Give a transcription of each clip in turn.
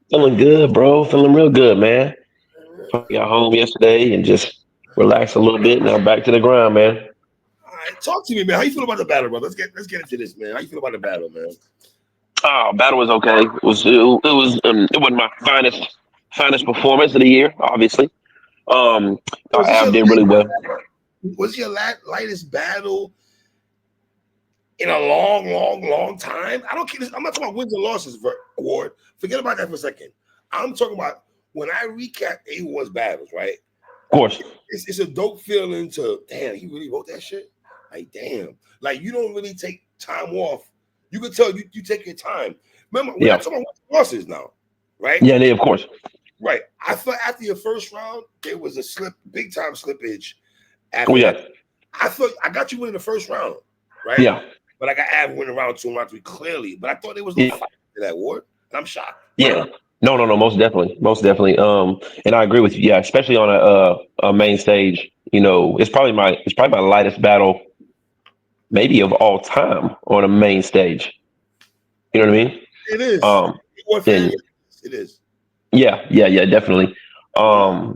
Feeling good, bro. Feeling real good, man. Finally got home yesterday and just relaxed a little bit. Now back to the grind, man. All right, talk to me, man. How you feel about the battle, bro? Let's get into this, man. How you feel about the battle, man? Oh, battle was okay. It wasn't my finest performance of the year, obviously. Was this Av your did really well. lightest battle in a long, long, long time? I don't care. I'm not talking about wins and losses award. Forget about that for a second. I'm talking about when I recap A1's battles, right? Of course. It's a dope feeling to damn, he really wrote that shit. Like damn, like you don't really take time off. You can tell you take your time. Remember, we're Yeah. not talking about losses now, right? Of course. Right. I thought after your first round, there was a big time slippage. Oh After yeah. that, I thought I got you winning the first round, right? Yeah. But I got Av winning round 2 and round 3 clearly. But I thought there was no Yeah. fight to that war, and I'm shocked. Yeah. No. Most definitely. Most definitely. And I agree with you. Yeah, especially on a main stage. It's probably my lightest battle, maybe of all time on a main stage. You know what I mean? It is. Um, What fan? and It is. yeah, definitely. Um,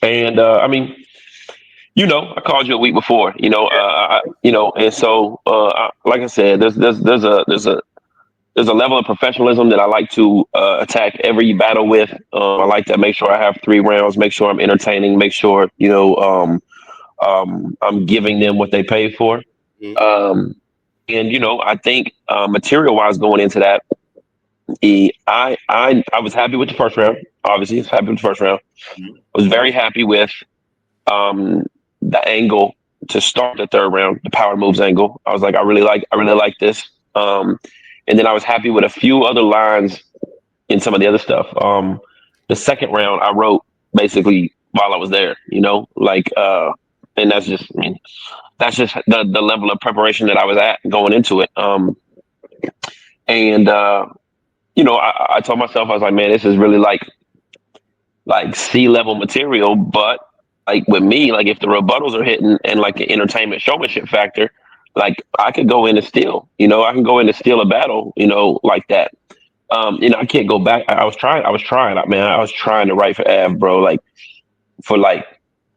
and I mean, I called you a week before, and so like I said, there's a level of professionalism that I like to attack every battle with. I like to make sure I have 3 rounds, make sure I'm entertaining, make sure I'm giving them what they pay for. Mhm. Um, and I think material wise going into that, I was happy with the first round. Obviously, I was happy with the first round. Mhm. I was very happy with um, the angle to start the third round, the power moves angle. I was like, I really like this. And then I was happy with a few other lines in some of the other stuff. The second round I wrote basically while I was there, and that's just the level of preparation that I was at going into it. And I told myself, I was like, man, this is really like sea level material, but like with me, like if the rebuttals are hitting and like the entertainment showmanship factor, like I could go in and steal, I can go in and steal a battle, like that. I can't go back. I was trying, man, I was trying to write for Av, bro, like for like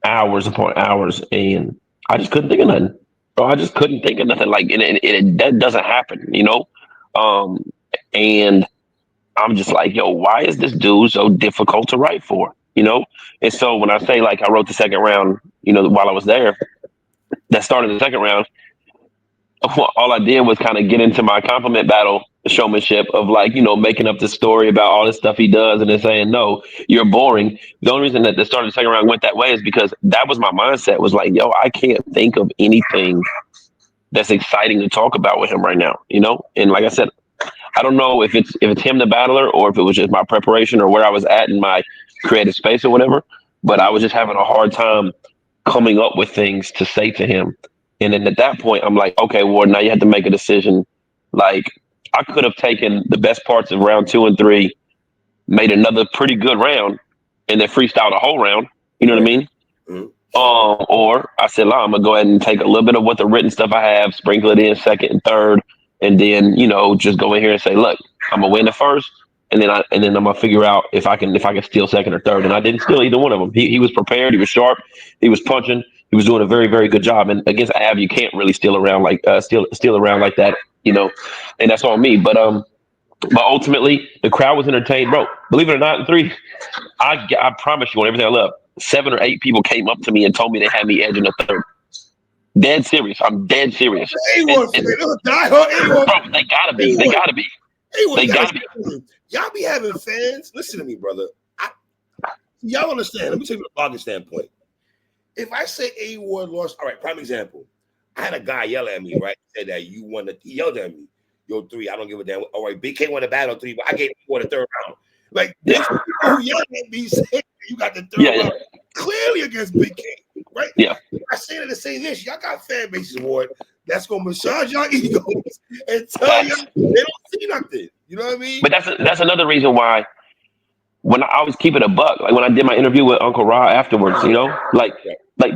hours upon hours, and I just couldn't think of nothing. Bro, I just couldn't think of nothing. Like, that doesn't happen, Um, and I'm just like, yo, why is this dude so difficult to write for? And so when I say like I wrote the second round, while I was there, that started the second round. All I did was kind of get into my compliment battle showmanship of like, making up the story about all this stuff he does and then saying, no, you're boring. The only reason that the start of the second round went that way is because that was my mindset was like, yo, I can't think of anything that's exciting to talk about with him right now. And like I said, I don't know if it's him the battler or if it was just my preparation or where I was at in my creative space or whatever. But I was just having a hard time coming up with things to say to him. And then at that point, I'm like, okay, Ward, now you have to make a decision. Like I could have taken the best parts of round 2 and 3, made another pretty good round, and then freestyled a whole round. You know what I Right. mean? Mhm. Or I said, I'm gonna go ahead and take a little bit of what the written stuff I have, sprinkle it in second and third, and then just go in here and say, look, I'm gonna win the first, and then I'm gonna figure out if I can steal second or third. And I didn't steal either one of them. He was prepared. He was sharp. He was punching. He was doing a very very good job. And against Av, you can't really steal around like that, and that's on me. But ultimately, the crowd was entertained, bro. Believe it or not, in 3, I promise you on everything I love, 7 or 8 people came up to me and told me they had me edging the third. Dead serious. I'm dead serious. A1 fan. And Look, die hard A1. bro, they gotta be. They A1. gotta be. A1, They you gotta gotta be. listen. Y'all be having fans. Listen to me, brother. Y'all understand. Let me tell you from a blogging standpoint. If I say A1 lost, all right, prime example. I had a guy yell at me, right? Said that you won the he yelled at me. Yo, 3, I don't give a damn. All right, Big K won the battle 3, but I gave you the third round. Like Yeah. there's people who yelled at me saying you got the third Yeah. round clearly against Big K, right? Yeah. I say that to say this, y'all got fan bases, Ward. That's gonna massage y'all egos and tell y'all Facts. they don't see nothing. You know what I mean? But that's another reason why when I always keep it a buck, like when I did my interview with Uncle Ra afterwards, like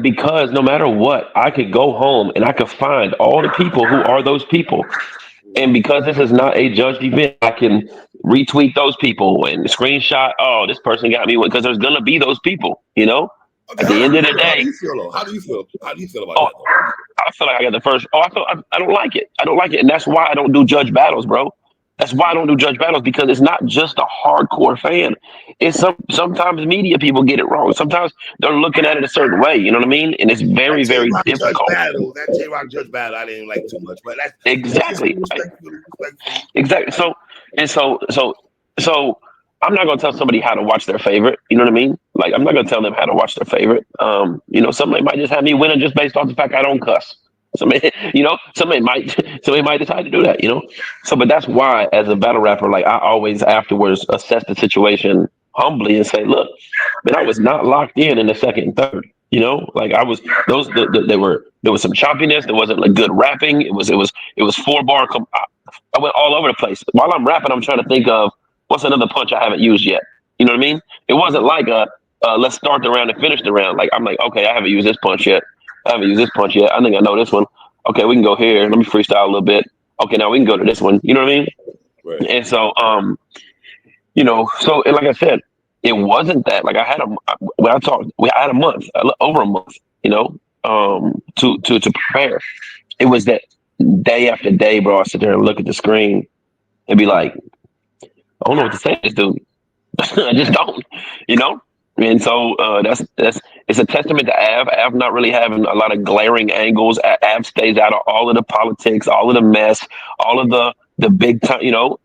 because no matter what, I could go home and I could find all the people who are those people And because this is not a judged event, I can retweet those people and screenshot. Oh, this person got me because there's gonna be those people. Okay, At the end of the how do day, you feel though? How do you feel? How do you feel about oh, that though? I feel like I got the first. Oh, I don't like it. I don't like it, and that's why I don't do judge battles, bro. That's why I don't do judge battles because it's not just a hardcore fan. It's sometimes media people get it wrong. Sometimes they're looking at it a certain way. You know what I mean? And it's That very J very Rock Judge difficult. battle, I didn't like too much, but that's just me Exactly. respectfully. Exactly. So and so I'm not gonna tell somebody how to watch their favorite. You know what I mean? Like I'm not gonna tell them how to watch their favorite. Somebody might just have me winning just based off the fact I don't cuss. Somebody, somebody might decide to do that. So, but that's why, as a battle rapper, like I always afterwards assess the situation humbly and say, look, man, I was not locked in the second and third. Like I was there was some choppiness. There wasn't like good rapping. It was four bar. I went all over the place. While I'm rapping, I'm trying to think of what's another punch I haven't used yet. You know what I mean? It wasn't like let's start the round and finish the round. Like I'm like, okay, I haven't used this punch yet. I haven't used this punch yet. I think I know this one. Okay, we can go here. Let me freestyle a little bit. Okay, now we can go to this one. You know what I mean? Right. And so, and like I said, it wasn't that. Like I had when I talked, I had a month, over a month. To prepare. It was that day after day, bro. I sit there and look at the screen and be like, I don't know what to say to this dude. I just don't, you know. And so that's it's a testament to Av. Av not really having a lot of glaring angles. Av stays out of all of the politics, all of the mess, all of the big time,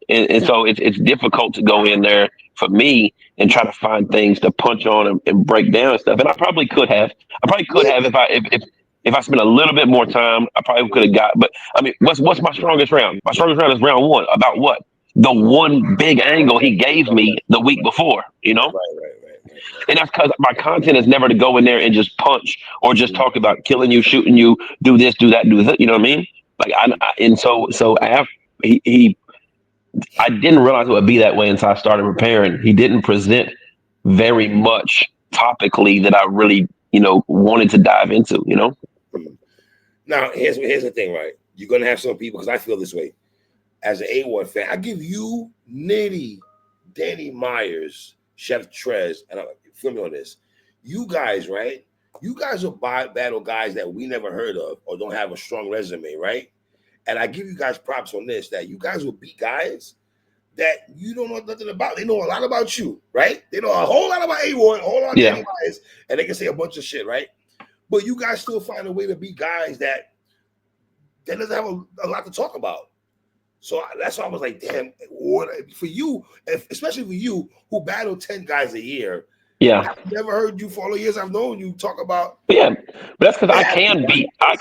And so it's difficult to go in there for me and try to find things to punch on and break down and stuff. And I probably could have. I probably could Yeah. have if I spent a little bit more time. I probably could have got. But I mean, what's my strongest round? My strongest round is round one. About what? The one big angle he gave me the week before. Right. And that's because my content is never to go in there and just punch or just talk about killing you, shooting you, do this, do that, do that. You know what I mean? Like and so after he I didn't realize it would be that way until I started preparing. He didn't present very much topically that I really wanted to dive into. Mhm. Now, here's the thing, right? You're gonna have some people because I feel this way. As an A1 fan, I give you Nitty, Danny Myers, Chef Trez, and I feel me on this. You guys, right? You guys are battle guys that we never heard of or don't have a strong resume, right? And I give you guys props on this that you guys will beat guys that you don't know nothing about. They know a lot about you, right? They know a whole lot about A1, a whole lot of Yeah. Danny Myers, and they can say a bunch of shit, right? But you guys still find a way to beat guys that doesn't have a lot to talk about. So that's why I was like, damn, what, for you, especially for you who battle 10 guys a year, Yeah. I've never heard you for all the years I've known you talk about. Yeah. But that's because Yeah, I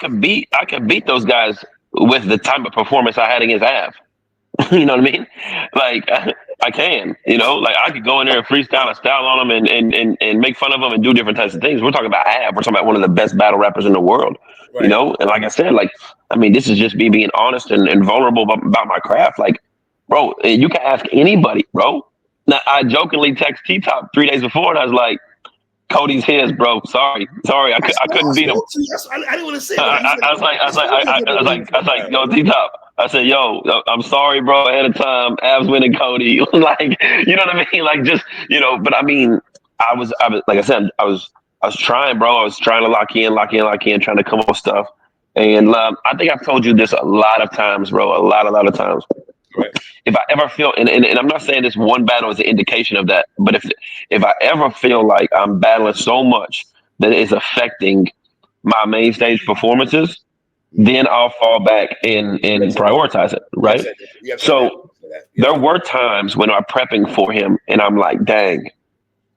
can beat those guys with the type of performance I had against Av. You know what I mean? Like I can, like I could go in there and freestyle and style on them and make fun of them and do different types of things. We're talking about Av. We're talking about one of the best battle rappers in the world. right. And like I said, like I mean, this is just me being honest and vulnerable about my craft. Like, bro, you can ask anybody, bro. Now I jokingly text T Top 3 days before, and I was like, "Cody's his, bro. Sorry, I I couldn't beat him." spoke to you. I didn't want to say it, but I was like, I I was like, spoke to you about what you I was talking like, about. yo, T Top. I said, yo, I'm sorry, bro, ahead of time. Avs winning Cody. Like, you know what I mean? Like, just, but I mean, like I said, I was trying, bro. I was trying to lock in, trying to come up with stuff. And I think I've told you this a lot of times, bro, a lot of times. Right. If I ever feel, and I'm not saying this one battle is an indication of that, but if I ever feel like I'm battling so much that it's affecting my main stage performances, then I'll fall back and prioritize it, You have right? said that. You have said that. So there were times when I'm prepping for him and I'm like, dang,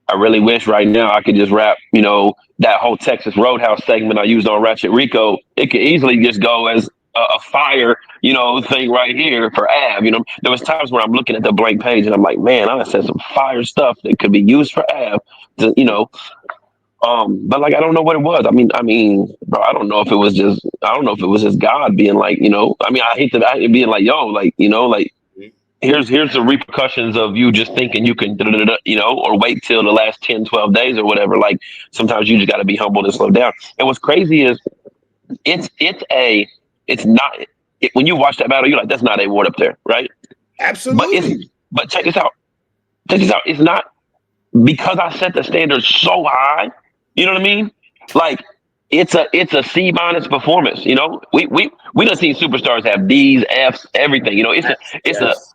I really wish right now I could just rap, that whole Texas Roadhouse segment I used on Ratchet Rico. It could easily just go as a fire, thing right here for Av. There was times where I'm looking at the blank page and I'm like, man, I said some fire stuff that could be used for Av. But like I don't know what it was. Bro, I don't know if it was just God being like, I hate being like, yo, like, like Mhm. here's the repercussions of you just thinking you can, or wait till the last 10, 12 days or whatever. Like sometimes you just got to be humble and slow down. And what's crazy is it's not. when you watch that battle, you're like, that's not A Ward up there, right? But it's Absolutely. but check this out. Check this out. It's not because I set the standard so high. You know what I mean? Like it's a C minus performance. You know, we done seen superstars have D's, F's, everything. You know, it's a Yes.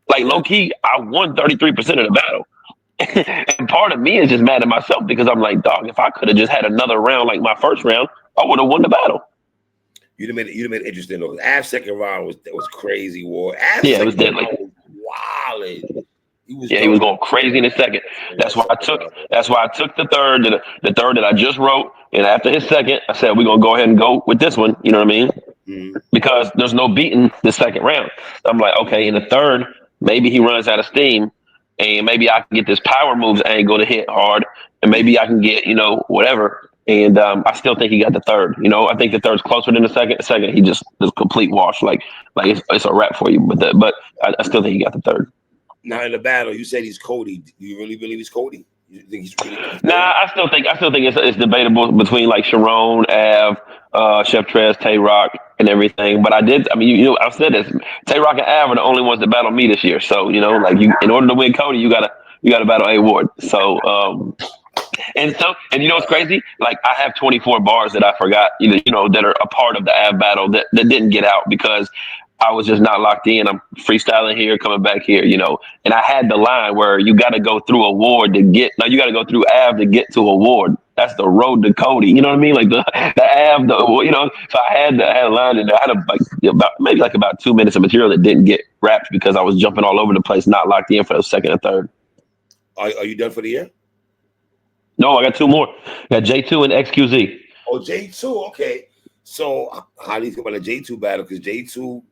like low Yes. key. I won 33% of the battle. And part of me is just mad at myself because I'm like, dog, if I could have just had another round like my first round, I would have won the battle. You'd have made it interesting though. Av's second round was crazy war. Av's Yeah, it was second deadly. round was wild. He was Yeah, he was going going crazy in a second. in That's that why I second took. round. That's why I took the third. The third that I just wrote, and after his second, I said we're gonna go ahead and go with this one. You know what I mean? Mhm. Because there's no beating the second round. I'm like, okay, in the third, maybe he runs out of steam, and maybe I can get this power moves angle to hit hard, and maybe I can get whatever. And I still think he got the third. You know, I think the third's closer than the second. The second, he just complete wash. Like it's a wrap for you. But I still think he got the third. Now in the battle, you said he's Cody. Do you really believe he's Cody? You think he's Nah, Cody? I still think it's debatable between like Sharon, Av, Chef Trez, Tay Rock, and everything. But I did. I mean, I've said this. Tay Rock and Av are the only ones that battle me this year. So like in order to win Cody, you gotta battle A Ward. And you know what's crazy? Like I have 24 bars that I forgot, that are a part of the Av battle that didn't get out because I was just not locked in. I'm freestyling here, coming back here. And I had the line where you got to go through a ward to get. Now you got to go through Av to get to a ward. That's the road to Cody. You know what I mean? Like the Av, So I had a line and I had about 2 minutes of material that didn't get wrapped because I was jumping all over the place, not locked in for the second and third. Are you done for the year? No, I got two more. I got J2 and XQZ. Oh, J2. Okay. So how do you feel about the J2 battle? Because J2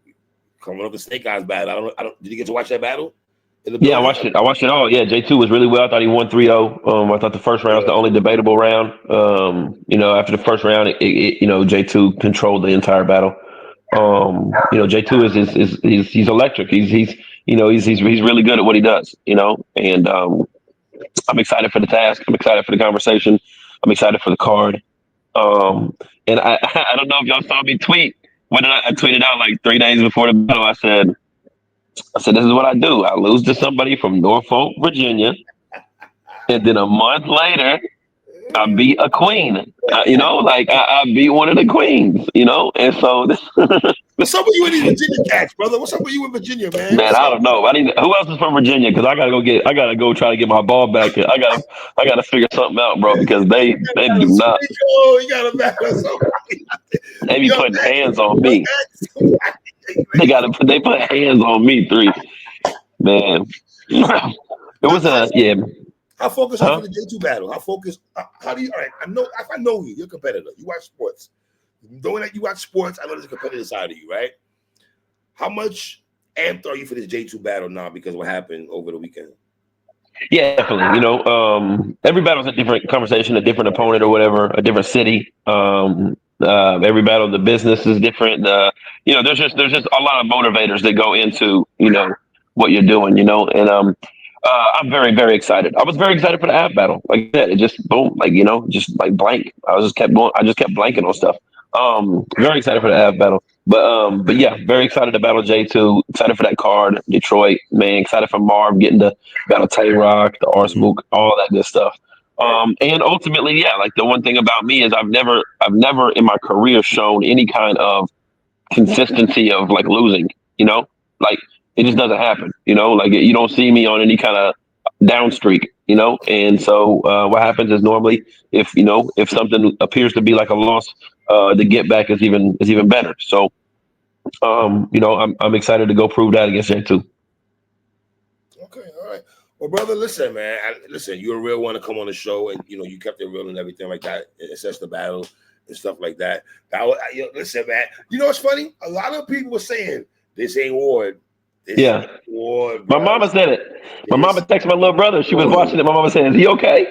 coming up with Snake Eyes battle. I don't. Did you get to watch that battle in the Yeah, I building? watched it. I watched it all. Yeah, J2 was really well. I thought he won 3-0. I thought the first round was the Yeah. only debatable round. After the first round, J2 controlled the entire battle. J2 he's electric. He's really good at what he does. And I'm excited for the task. I'm excited for the conversation. I'm excited for the card. Um, and I I don't know if y'all saw me tweet. When I tweeted out like 3 days before the battle, I said, this is what I do. I lose to somebody from Norfolk, Virginia, and then a month later, I beat a queen. I beat one of the queens. And so this, What's up with you and these Virginia cats, brother? What's up with you in Virginia, man? man, What's I up? don't know. Who else is from Virginia? Because I gotta go try to get my ball back. I gotta figure something out, bro. Because they You they got do a not. Sprinkle. You got a battle somebody. They be Young putting X. hands on Young me. X. Somebody. They put hands on me. Three, man. It Now, was a yeah. how focused are you for Huh? the J2 battle? How focused? How do you? All right, I know if I know you, you're a competitor. You watch sports. Knowing that you watch sports, I know there's a competitive side of you, right? How much amped are you for this J2 battle now because of what happened over the weekend? Yeah, definitely. Every battle's a different conversation, a different opponent or whatever, a different city. Every battle, the business is different. There's just a lot of motivators that go into what you're doing. And I'm very very excited. I was very excited for the app battle. Like that, it just boom, just like blank. I just kept going. I just kept blanking on stuff. Very excited for the app battle. But yeah, very excited to battle J2. Excited for that card, Detroit, man. Excited for Marv getting to battle Tay Rock, the Mhm. Arsbook, all that good stuff. Right. And ultimately, yeah, like the one thing about me is I've never in my career shown any kind of consistency of like losing, like it just doesn't happen, like you don't see me on any kind of down streak, and so what happens is normally if something appears to be like a loss, the get back is even better. So I'm excited to go prove that against J2. Okay. All right. Well, brother, listen, man. Listen, you're a real one to come on the show, and you kept it real and everything like that. Assess the battle and stuff like that. Listen, man. You know what's funny? A lot of people were saying this ain't Ward. This Yeah, ain't Ward, my bro. mama said it. My This mama texted my little brother. She was Ward. watching it. My mama said, is he okay?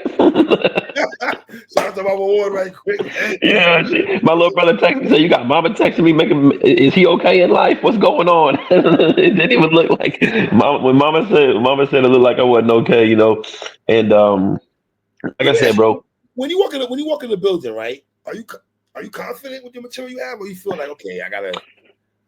Shout out to Mama Ward right quick, man. Yeah, my little brother texted me, said, "You got mama texting me, making is he okay in life? What's going on?" It didn't even look like when mama said it looked like I wasn't okay, And like I Let me said, ask you, bro, when you walk in the building, right? Are you confident with the material you have, or you feel like, okay, I gotta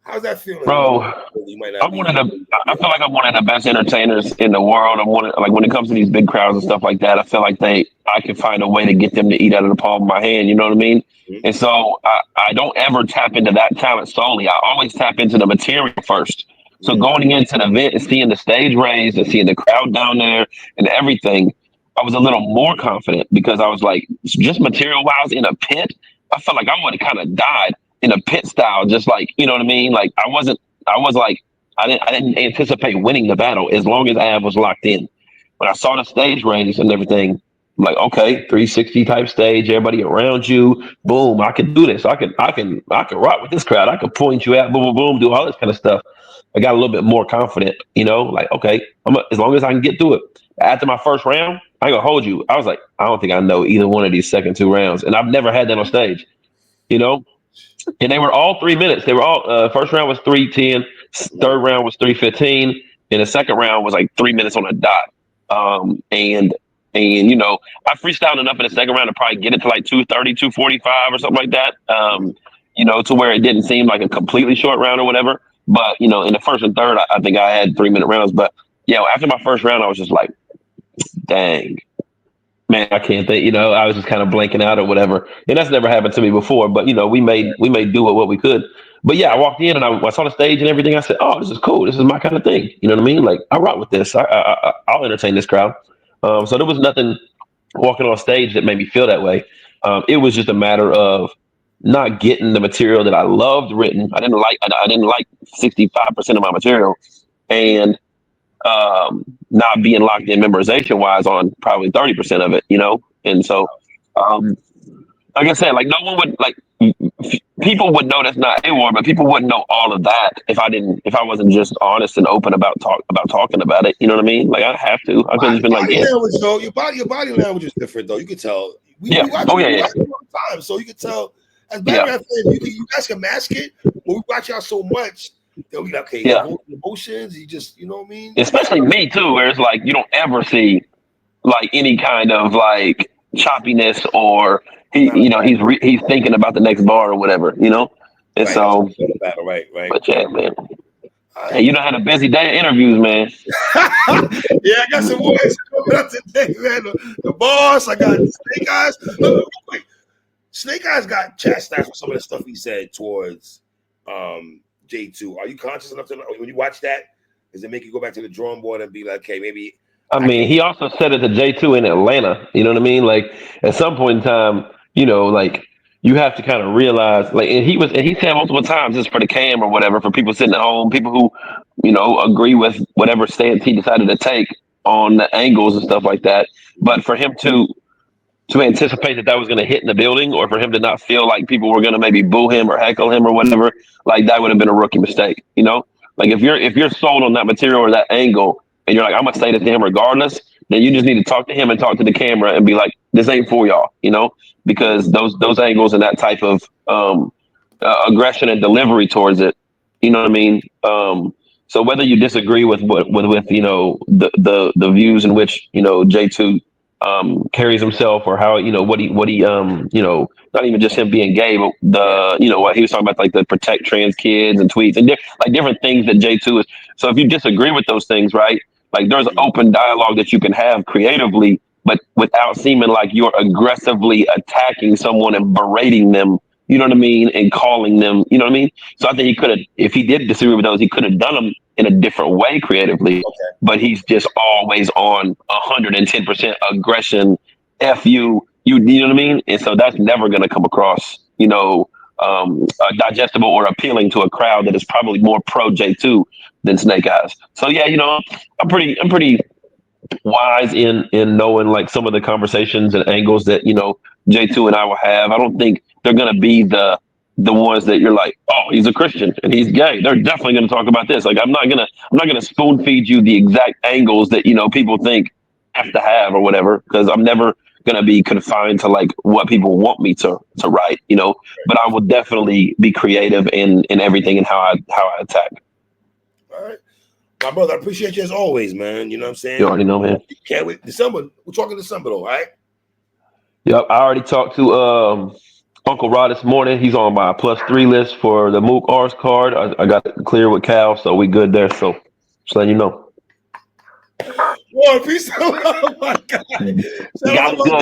How's that feeling? You bro. know, you might not I'm one of be. the. I feel like I'm one of the best entertainers in the world. I'm one of, like when it comes to these big crowds and stuff like that. I feel like I can find a way to get them to eat out of the palm of my hand. You know what I mean? Mhm. And so I don't ever tap into that talent solely. I always tap into the material first. So Mm. going into the event and seeing the stage raised and seeing the crowd down there and everything, I was a little more confident because I was like, just material wise in a pit. I felt like I would have kind of died in a pit style, just like you know what I mean. Like I wasn't. I was like I didn't anticipate winning the battle as long as Av was locked in. When I saw the stage raise and everything, I'm like, okay, 360 type stage, everybody around you, boom, I can do this. I can rock with this crowd. I can point you out, boom, boom, boom, do all this kind of stuff. I got a little bit more confident, like, okay, as long as I can get through it. After my first round, I ain't gonna hold you. I was like, I don't think I know either one of these second two rounds. And I've never had that on stage, you know? And they were all 3 minutes. They were all first round was 3:10, third Mm. round was 3:15, and the second round was like 3 minutes on a dot. And I freestyled enough in the second round to probably get it to like 2:30, 2:45 or something like that. To where it didn't seem like a completely short round or whatever. But in the first and third, I think I had 3 minute rounds. But yeah, after my first round, I was just like, dang, man, I can't think. I was just kind of blanking out or whatever, and that's never happened to me before. But we made do with what we could. But yeah, I Right. walked in and I saw the stage and everything. I said, "Oh, this is cool. This is my kind of thing." You know what I mean? Like I rock with this. I'll entertain this crowd. So there was nothing walking on stage that made me feel that way. It was just a matter of not getting the material that I loved written. I didn't like 65% of my material, and not being locked in memorization wise on probably 30% of it. And so, um, like I said, like no one would like people would know that's not a war, but people wouldn't know all of that if I wasn't just honest and open about talking about it. You know what I mean? Like I have to. I could have just been like, Body yeah, language, though. Your body language is different, though. You can tell. We yeah, watch oh we yeah, yeah, watch it all the time, so you can tell. As yeah, Batman fans, you guys can mask it, but we watch y'all so much that we like, okay, you yeah. go through emotions. You just, you know what I mean? Especially me too, where it's like you don't ever see like any kind of like choppiness or Not a he's thinking about the next bar or whatever. And right. That's so, the battle, right, right. but yeah, man. All Hey, right. you done had a busy day of interviews, man. Yeah, I got some words coming up today, man. The boss, I got Snake Eyes. Look, real quick. Snake Eyes got chastised for some of the stuff he said towards J2. Are you conscious enough to know when you watch that? Does it make you go back to the drawing board and be like, okay, maybe I I mean, can he also said it to J2 in Atlanta. You know what I mean? Like at some point in time, like you have to kind of realize, like, and he said multiple times, just for the cam or whatever, for people sitting at home, people who, agree with whatever stance he decided to take on the angles and stuff like that. But for him to anticipate that was going to hit in the building, or for him to not feel like people were going to maybe boo him or heckle him or whatever, like that would have been a rookie mistake. Like if you're sold on that material or that angle, and you're like, I'm gonna say this to him regardless, then you just need to talk to him and talk to the camera and be like, this ain't for y'all, because those angles and that type of aggression and delivery towards it, you know what I mean. So whether you disagree with the views in which J2 carries himself, or how what he not even just him being gay, but what he was talking about, like the protect trans kids and tweets and like different things that J2 is. So if you disagree with those things, right, like there's open dialogue that you can have creatively, but without seeming like you're aggressively attacking someone and berating them. You know what I mean? And calling them, you know what I mean? So I think he could have, if he did disagree with those, he could have done them in a different way creatively, okay. but he's just always on 110% aggression. F you know what I mean? And so that's never going to come across, digestible or appealing to a crowd that is probably more pro J2 than Snake Eyes. So yeah, I'm pretty wise in knowing like some of the conversations and angles that J2 and I will have. I don't think they're going to be the ones that you're like, oh, he's a Christian and he's gay. They're definitely going to talk about this. Like I'm not gonna spoon feed you the exact angles that people think have to have or whatever, because I'm never gonna be confined to like what people want me to write. But I will definitely be creative in everything and how I attack. All right. My brother, I appreciate you as always, man. You know what I'm You saying? already know, man. Can't wait. December. We're talking December though, all right? Yep, I already talked to Uncle Rod this morning. He's on my +3 list for the Mook Rs card. I got it clear with Cal, so we good there. So just letting you know. Boy, peace out. Oh my God. Shout out God to is my good.